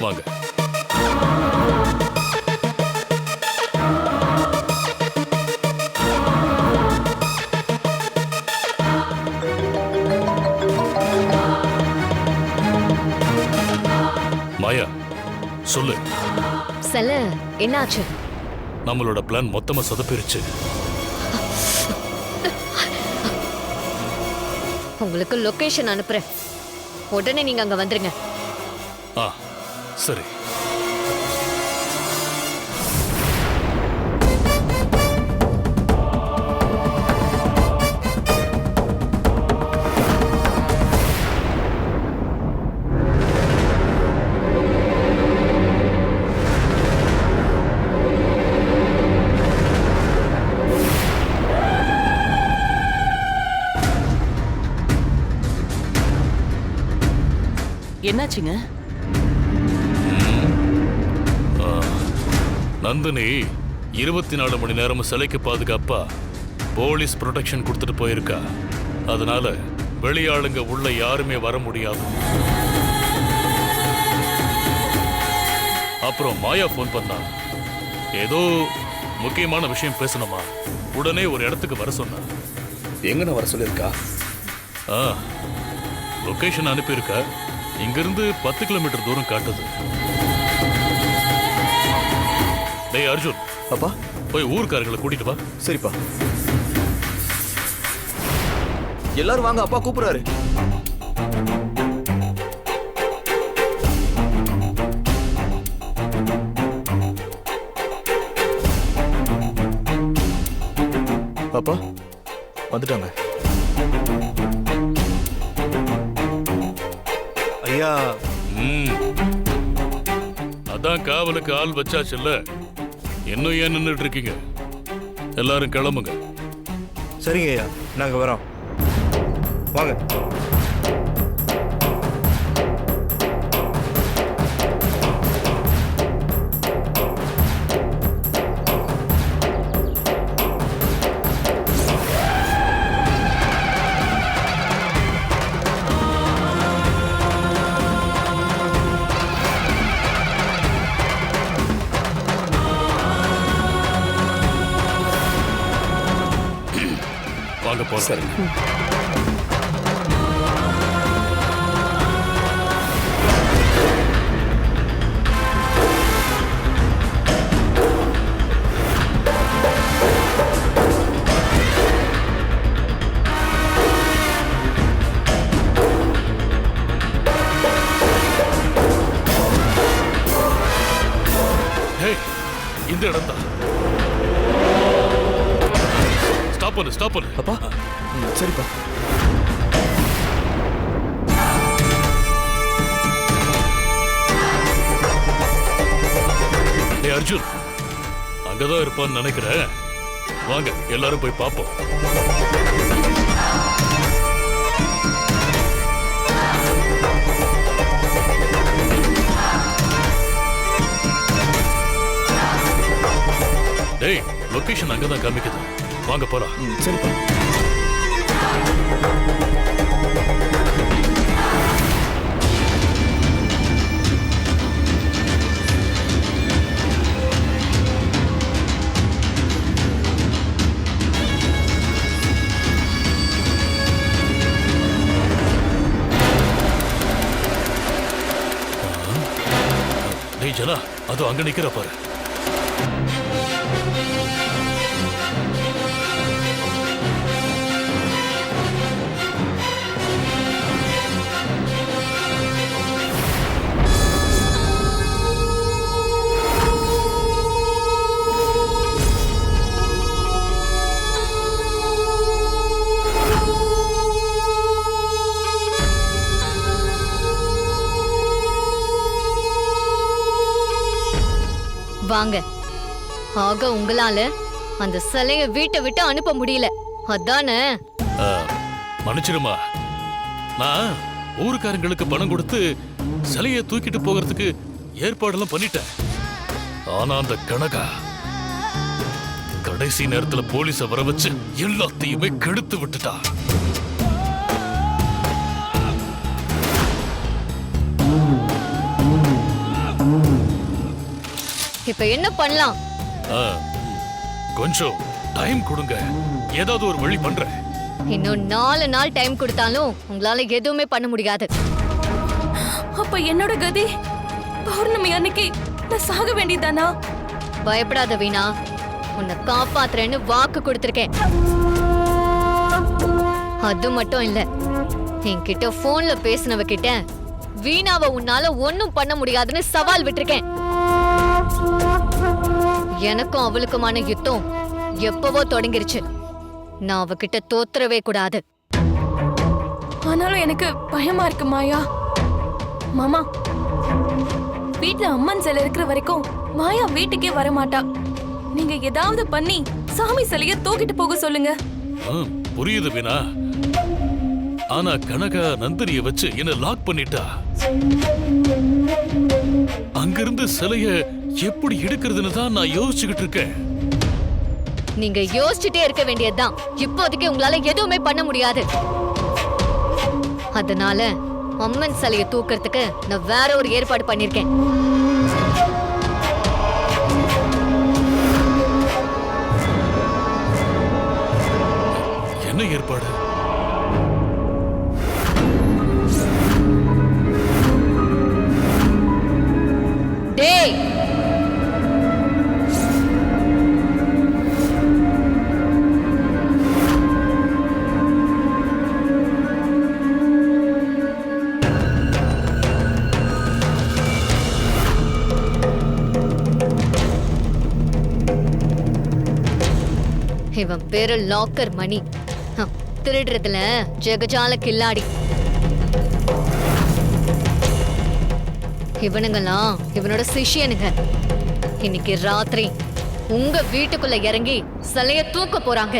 வாங்க. மாயா, சொல்லு. செல்ல என்னாச்சு? நம்மளோட பிளான் மொத்தமா சொதப்பிருச்சு. உங்களுக்கு லொகேஷன் அனுப்புறேன், உடனே நீங்க அங்க வந்துருங்க. ஆ, சரி. என்னாச்சுங்க? நந்தினி 24 மணி நேரமும் சிலைக்கு பாதுகாப்பா போலீஸ் ப்ரொடெக்ஷன் கொடுத்துட்டு போயிருக்கா. அதனால வெளியாளுங்க உள்ள யாருமே வர முடியாது. அப்புறம் மாயா போன் பண்ணா, ஏதோ முக்கியமான விஷயம் பேசணுமா, உடனே ஒரு இடத்துக்கு வர சொன்னா. எங்கன்னு வர சொல்லியிருக்கா? லொகேஷன் அனுப்பியிருக்கா. இங்கிருந்து 10 கிலோமீட்டர் தூரம் காட்டுது. டேய் அர்ஜுன், அப்பா போய் ஊர்க்காரங்களை கூட்டிட்டு வா. சரிப்பா. எல்லாரும் வாங்க, அப்பா கூப்பிடுறாரு. அப்பா வந்துட்டாங்க. ஐயா. அதான் காவலுக்கு ஆள் வச்சாச்சுல்ல, இன்னும் ஏன் நின்றுட்டு இருக்கீங்க? எல்லாரும் கிளம்புங்க. சரிங்க ஐயா, நாங்க வரோம். வாங்க. வாங்க போலாம். சரி. இந்த இடம் தான். ஸ்டாப் பண்ணு. அப்பா சரிப்பா. டேய் அர்ஜுன், அங்கதான் இருப்பான்னு நினைக்கிறேன். வாங்க எல்லாரும் போய் பார்ப்போம். டேய், லொகேஷன் அங்கதான் காமிக்குது. வாங்க போலாம். சரிப்பா. டேய் ஜனா, அது அங்க நிக்கிற பாரு. வாங்க. ஆக உங்களால அந்த சிலைய வீட்டை விட்டு அனுப்ப முடியல, அதானே? மன்னிச்சிடுமா, நான் ஊருக்காரங்களுக்கு பணம் கொடுத்து சிலையை தூக்கிட்டு போகிறதுக்கு ஏற்பாடெல்லாம் பண்ணிட்டேன். ஆனா அந்த கனகா கடைசி நேரத்துல போலீஸ வர வச்சு எல்லாத்தையுமே கெடுத்து விட்டுட்டா. இப்ப என்ன பண்ணலாம்? ஆ, கொஞ்சம் டைம் கொடுங்க, ஏதாவது ஒரு வழி பண்றேன். இன்னும் 4 நாள் டைம் கொடுத்தாலும் உங்களால எதுவுமே பண்ண முடியாது. அப்ப என்னோட கதி? பௌர்ணமி அன்னைக்கு நான் சாக வேண்டியதானா? பயப்படாத வீணா, உன்னை காப்பாத்துறேன்னு வாக்கு கொடுத்திருக்கேன். அது மட்டும் இல்ல, என்கிட்ட போன்ல பேசினவ கிட்ட வீணாவை உன்னால ஒன்னும் பண்ண முடியாதுன்னு சவால் விட்டிருக்கேன். எனக்கும் அவளுக்குமான யுத்தம் எப்பவோ தொடங்கிருச்சு. நான் அவகிட்ட தோத்துறவே கூடாது. ஆனாலும் எனக்கு பயமா இருக்கு மாயா. மாமா, வீட்ல அம்மன் சிலை இருக்கிற வரைக்கும் மாயா வீட்டுக்கே வர மாட்டா. நீங்க ஏதாவது பண்ணி சாமி சிலைய தூக்கிட்டு போக சொல்லுங்க. புரியுது வீணா, ஆனா கனகா நந்தினிய வச்சு என்ன லாக் பண்ணிட்டா. அங்கிருந்து சிலைய எப்படி எடுக்கிறதுன்னு தான் நான் யோசிச்சுக்கிட்டு இருக்கேன். நீங்க யோசிச்சுட்டே இருக்க வேண்டியதுதான். இப்போதைக்கு உங்களால எதுவுமே பண்ண முடியாது. அதனால அம்மன் சிலையை தூக்கிறதுக்கு நான் வேற ஒரு ஏற்பாடு பண்ணிருக்கேன். என்ன ஏற்பாடு? டேய், இவன் பேரு லாக்கர் மணி. திருடுறதுல ஜெகஜால கில்லாடி. இவனுங்கெல்லாம் இவனோட சிஷ்யனுங்க. இன்னைக்கு ராத்திரி உங்க வீட்டுக்குள்ள இறங்கி சிலைய தூக்க போறாங்க.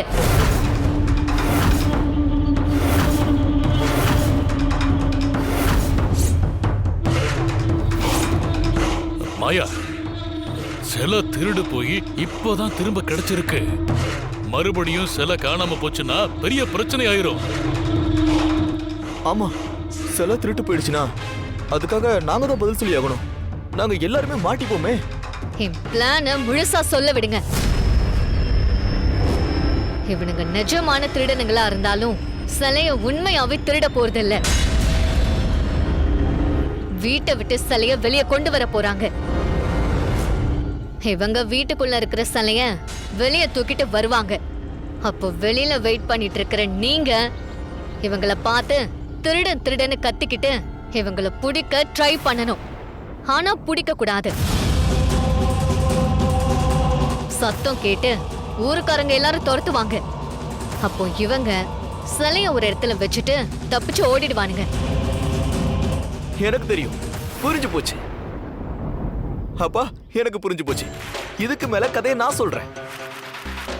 மாயா, சிலை திருடு போய் இப்போதான் திரும்ப கிடைச்சிருக்கு. மறுபடியும் சிலை காணாம போச்சுன்னா பெரிய பிரச்சனை ஆயிரும். ஆமா, சிலை திருட்டு போயிடுச்சுன்னா அதுக்காக நாங்க தான் பதில் சொல்லி ஆகணும். நாங்க எல்லாருமே மாட்டிப்போமே. என் பிளான முழுசா சொல்ல விடுங்க. இவனுங்க நிஜமான திருடனுங்களா இருந்தாலும் சிலைய உண்மையாவே திருட போறதில்ல. வீட்டை விட்டு சிலைய வெளியே கொண்டு வர போறாங்க. இவங்க வீட்டுக்குள்ள இருக்கிற சிலைய வெளியே தூக்கிட்டு வருவாங்க. அப்போ வெளியில வெயிட் பண்ணிட்டு இருக்கிற நீங்க இவங்களை பார்த்து திருடன் திருடன்னு கத்திக்கிட்டு இவங்களை பிடிக்க ட்ரை பண்ணணும். ஆனா பிடிக்க கூடாது. சத்தம் கேட்டு ஊருக்காரங்க எல்லாரும் துரத்துவாங்க. அப்போ இவங்க சிலைய ஒரு இடத்துல வச்சுட்டு தப்பிச்சு ஓடிடுவானுங்க. எனக்கு தெரியும், புரிஞ்சு போச்சு. அப்பா, எனக்கு புரிஞ்சு போச்சு. இதுக்கு மேல கதையை நான் சொல்றேன்.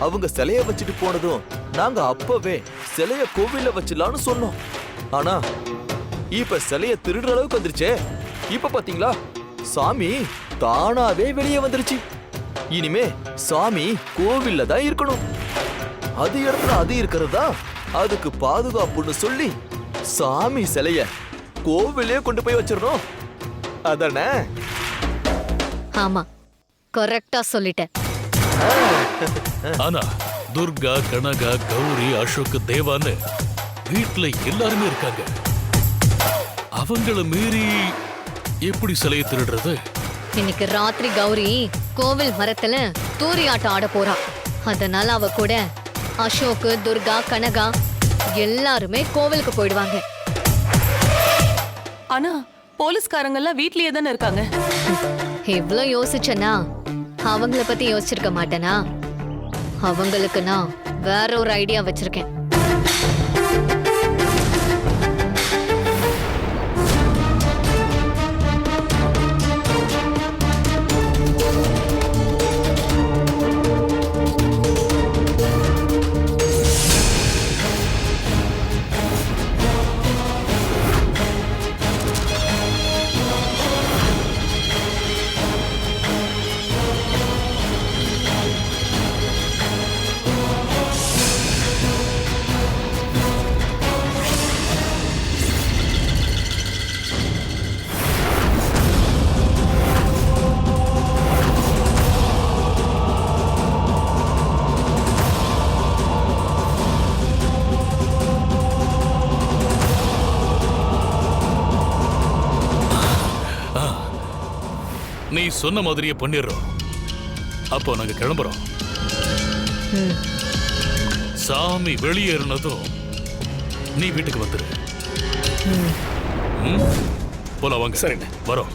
அவங்க சிலைய வச்சுட்டு போனதும் நாங்க அப்பவே சிலைய கோவில்ல வச்சிடலாம்னு சொன்னோம். ஆனா இப்ப சிலைய திருடுற அளவுக்கு வந்துருச்சே. இப்ப பாத்தீங்களா, சாமி தானாவே வெளியே வந்துருச்சு. இனிமே சாமி கோவில்ல தான் இருக்கணும். அது இடத்துல அது இருக்கிறதா அதுக்கு பாதுகாப்புன்னு சொல்லி சாமி சிலைய கோவிலே கொண்டு போய் வச்சிடணும். அதானே? ஆமா, கரெக்டா சொல்லிட்டேன். ஆனா துர்கா, கனகா, கௌரி, அசோக், தேவான்னு வீட்டுல எல்லாருமே இருக்காங்க. அவங்கள மீறி எப்படி சிலையை திருடுறது? இன்னைக்கு ராத்திரி கௌரி கோவில் மரத்துல தூரியாட்டம் ஆட போறா. அதனால அவ கூட அசோக், துர்கா, கனகா எல்லாருமே கோவிலுக்கு போயிடுவாங்க. ஆனா போலீஸ்காரங்க எல்லாம் வீட்லயே தானே இருக்காங்க. இவ்ளோ யோசிச்சனா அவங்கள பத்தி யோசிச்சிருக்க மாட்டேனா? அவங்களுக்கு நான் வேற ஒரு ஐடியா வச்சிருக்கேன். சொன்ன மாதிரியே பண்ணிடுறோம். அப்போ நாங்க கிளம்புறோம். சாமி வெளியேறினதும் நீ வீட்டுக்கு வந்துரு. போல வாங்க. சரிண்ணே. வரோம்.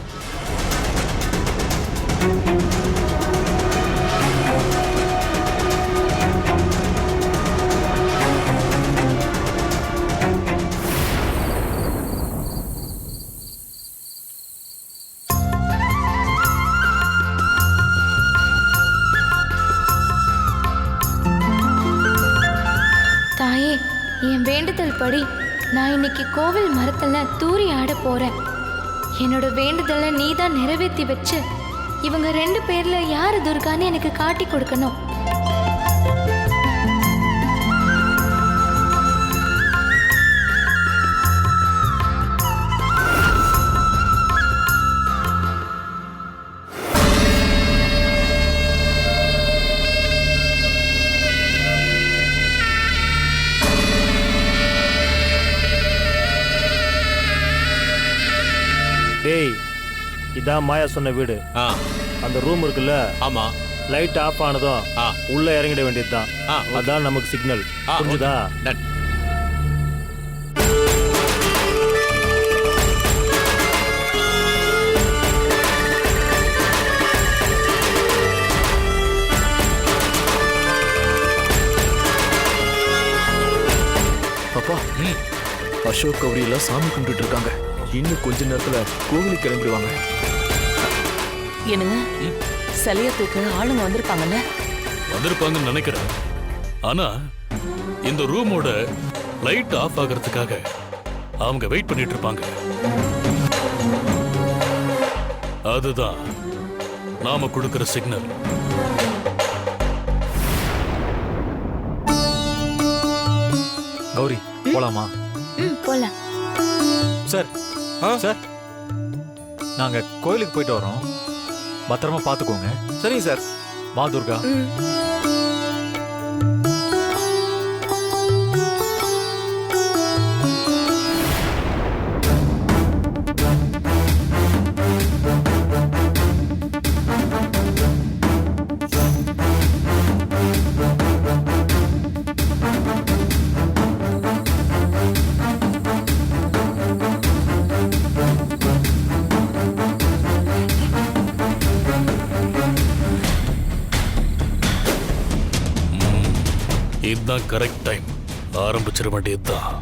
தாயே, என் வேண்டுதல் படி நான் இன்னைக்கு கோவில் மரத்துல தூரி ஆட போறேன். என்னோட வேண்டுதலை நீ தான் நிறைவேற்றி வச்சு இவங்க 2 பேர்ல யாரு துர்கான்னு எனக்கு காட்டி கொடுக்கணும். டேய், இதான் மாயா சொன்ன வீடு. அந்த ரூம் இருக்குல்ல, ஆமா. லைட் ஆஃப் ஆனதும் உள்ள இறங்கிட வேண்டியதுதான். அதான் நமக்கு சிக்னல். புரிஞ்சுதா? டன். அப்பா, அசோக் கௌரி எல்லாம் சாமி கும்பிட்டு இருக்காங்க. இன்னும் கொஞ்ச நேரத்துல கோவிலுக்கு கிளம்பிடுவாங்க. என்னங்க, சிலைய தூக்க ஆளுங்க வந்திருப்பாங்கல்ல? வந்திருப்பாங்கன்னு நினைக்கிறேன். ஆனா இந்த ரூமோட லைட் ஆஃப் ஆகிறதுக்காக அவங்க வெயிட் பண்ணிட்டு இருப்பாங்க. அதுதான் நாம கொடுக்கிற சிக்னல். கௌரி, போலாமா? போலாம். சார், சார், நாங்க கோயிலுக்கு போயிட்டு வரோம். பத்திரமா பாத்துக்கோங்க. சரிங்க சார். வா துர்கா. இதுதான் கரெக்ட் டைம். ஆரம்பிச்சிட வேண்டியதுதான்.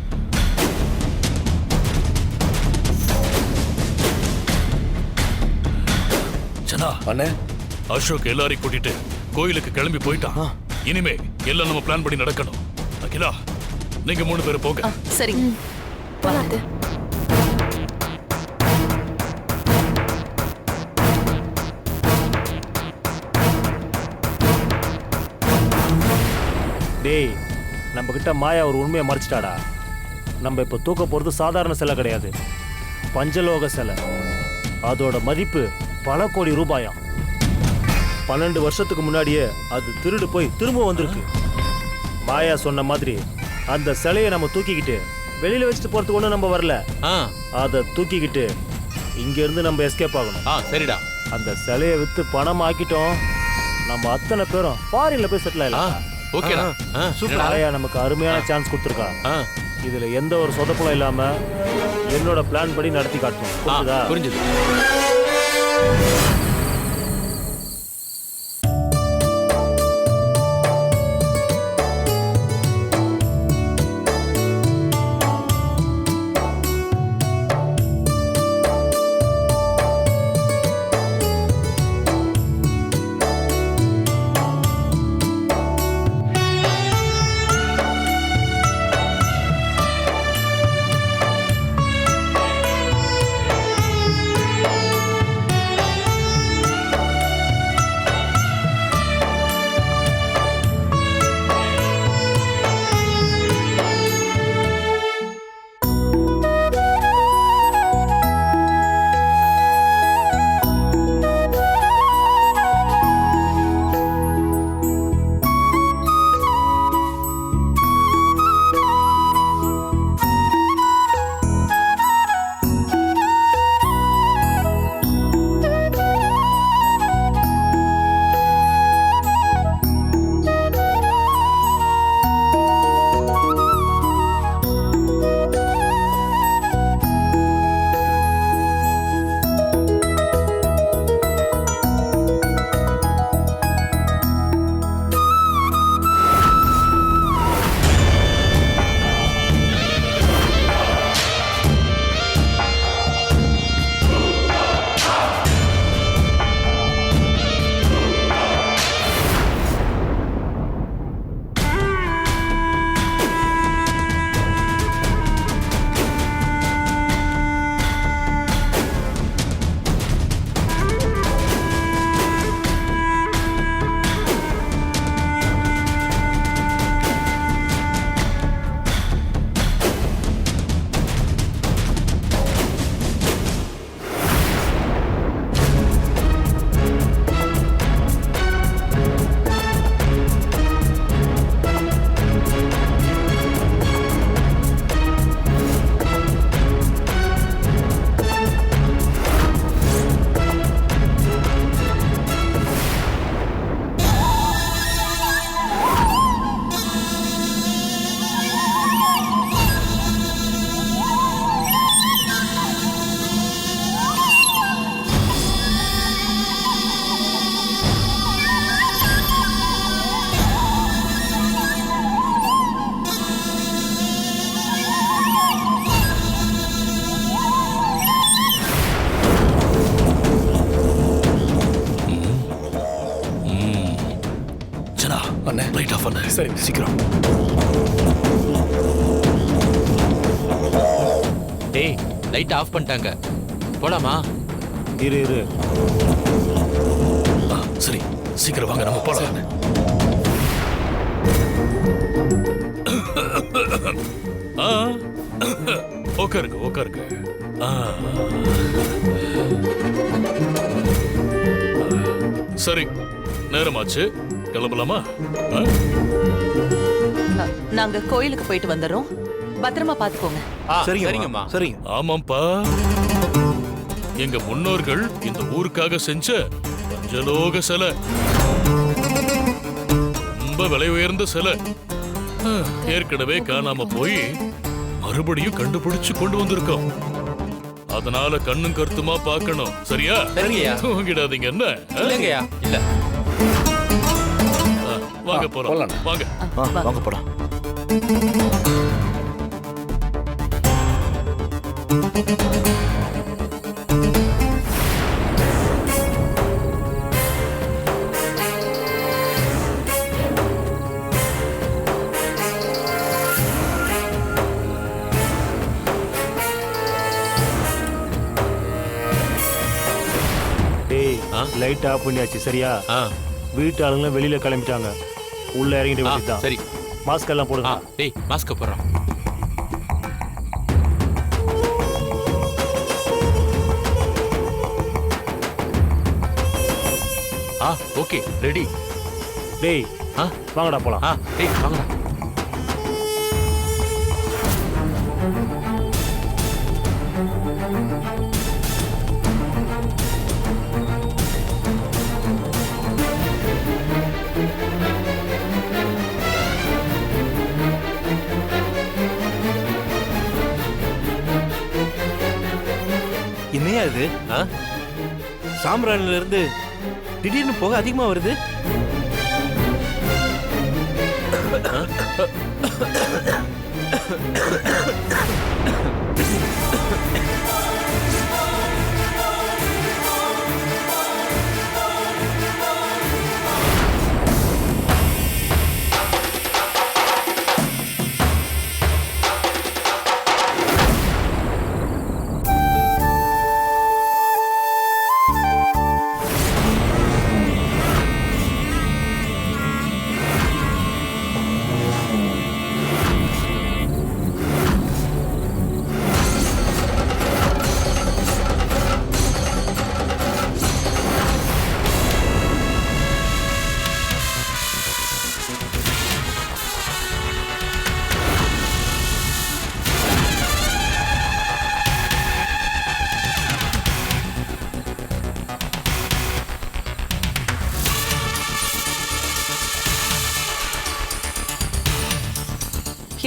ஜனா, அண்ணே, அசோக் எல்லாரையும் கூட்டிட்டு கோயிலுக்கு கிளம்பி போயிட்டான். இனிமே எல்லாம் நம்ம பிளான் பண்ணி நடக்கணும். அகிலா, நீங்க 3 பேரும் போங்க. சரிங்க. போலாது. டேய், நம்ம கிட்ட மாயா ஒரு உண்மையை மறைச்சிட்டாடா. நம்ம இப்போ தூக்க போகிறது சாதாரண சிலை கிடையாது, பஞ்சலோக சிலை. அதோட மதிப்பு பல கோடி ரூபாயாம். 12 வருஷத்துக்கு முன்னாடியே அது திருடு போய் திரும்ப வந்திருக்கு. மாயா சொன்ன மாதிரி அந்த சிலையை நம்ம தூக்கிக்கிட்டு வெளியில வச்சுட்டு போறதுக்கு ஒன்றும் நம்ம வரல. அதை தூக்கிக்கிட்டு இங்க இருந்து நம்ம எஸ்கேப் ஆகணும். சரிடா. அந்த சிலையை வித்து பணம் ஆக்கிட்டோம், நம்ம அத்தனை பேரும் ஃபாரின்ல போய் செட்டில் ஆயிடலாம். ஓகேடா. சூப்பர். மாயா நமக்கு அருமையான சான்ஸ் கொடுத்துருக்கா. இதுல எந்த ஒரு சொதப்பலும் இல்லாம என்னோட பிளான் படி நடத்தி காட்டணும். புரிஞ்சுது. அர்ச்சனா அண்ணே லைட் ஆஃப் பண்ணு. சரி சீக்கிரம். டேய் லைட் ஆஃப் பண்ணிட்டாங்க, போலாமா? இரு சரி சீக்கிரம் வாங்க, நம்ம போலாம். உட்காருங்க. சரி நேரமாச்சு, கிளம்பலாமா? நாங்க கோயிலுக்கு போயிட்டு வந்துடுறோம். பத்திரமா பாத்துக்கோங்க. சரிங்கம்மா. சரிங்க. ஆமாப்பா, எங்க முன்னோர்கள் இந்த ஊருக்காக செஞ்ச பஞ்சலோக சிலை, ரொம்ப விலை உயர்ந்த சிலை, ஏற்கனவே காணாம போய் மறுபடியும் கண்டுபிடிச்சு கொண்டு வந்திருக்கோம். அதனால கண்ணும் கருத்துமா பார்க்கணும், சரியா? சரிங்கய்யா. தூங்கிடாதீங்க என்ன? இல்லைங்கய்யா, இல்ல. வாங்க போலாம், வாங்க. வாங்க போலாம். லைட் ஆஃப் பண்ணியாச்சு, சரியா? வீட்டு ஆளுங்களும் வெளியில கிளம்பிட்டாங்க, உள்ள இறங்கிட்டு வேண்டியதுதான். சரி, மாஸ்க் எல்லாம் போடுங்க. டேய் மாஸ்க் போடுறோம். Okay ready. டேய் வாங்கடா போலாம். டேய் வாங்கடா. என்னையா இது? சாம்பிராணில இருந்து திடீர்னு புகை அதிகமா வருது.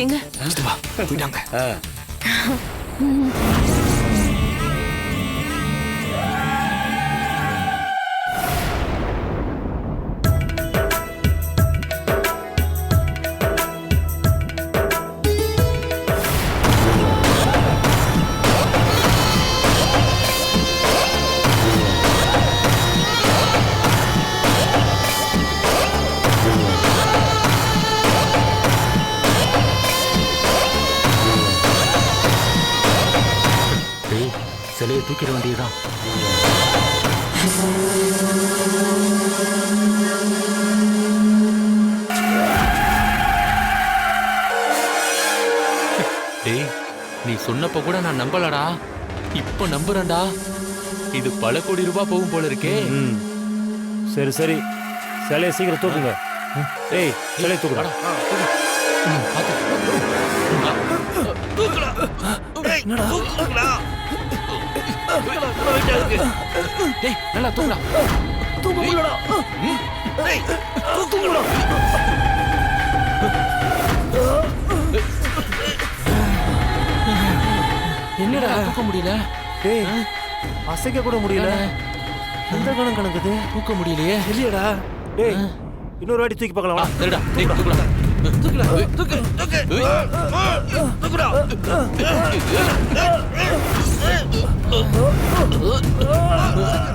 எங்க போயிட்டாங்க. சிலையை தூக்கிட வேண்டியதுதான். டேய் நீ சொன்னப்ப கூட நான் நம்பலடா, இப்ப நம்புறேன்டா. இது பல கோடி ரூபாய் போகும் போல இருக்கே. சரி சரி, சிலையை சீக்கிரம் தூக்குங்க. டேய் சிலையை தூக்குடா. டேய் நல்லா தூக்குடா. என்னடா தூக்க முடியல? டேய் அசைக்க கூட முடியல. எந்த கணம் கணக்குது? தூக்க முடியலையே. இல்லையடா. டேய் இன்னொரு வாட்டி தூக்கி பார்க்கலாம். சரிடா, டேய் தூக்குடா.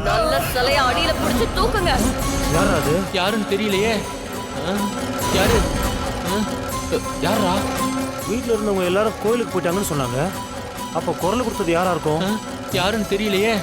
நல்ல சிலைய அடியில புடிச்சு தூக்குங்க. யாரா அது? யாருன்னு தெரியலையே. யாரு யாரா வீட்டில் இருந்தவங்க எல்லாரும் கோயிலுக்கு போயிட்டாங்கன்னு சொன்னாங்க. அப்போ குரல் கொடுத்தது யாரா இருக்கும்? யாருன்னு தெரியலையே.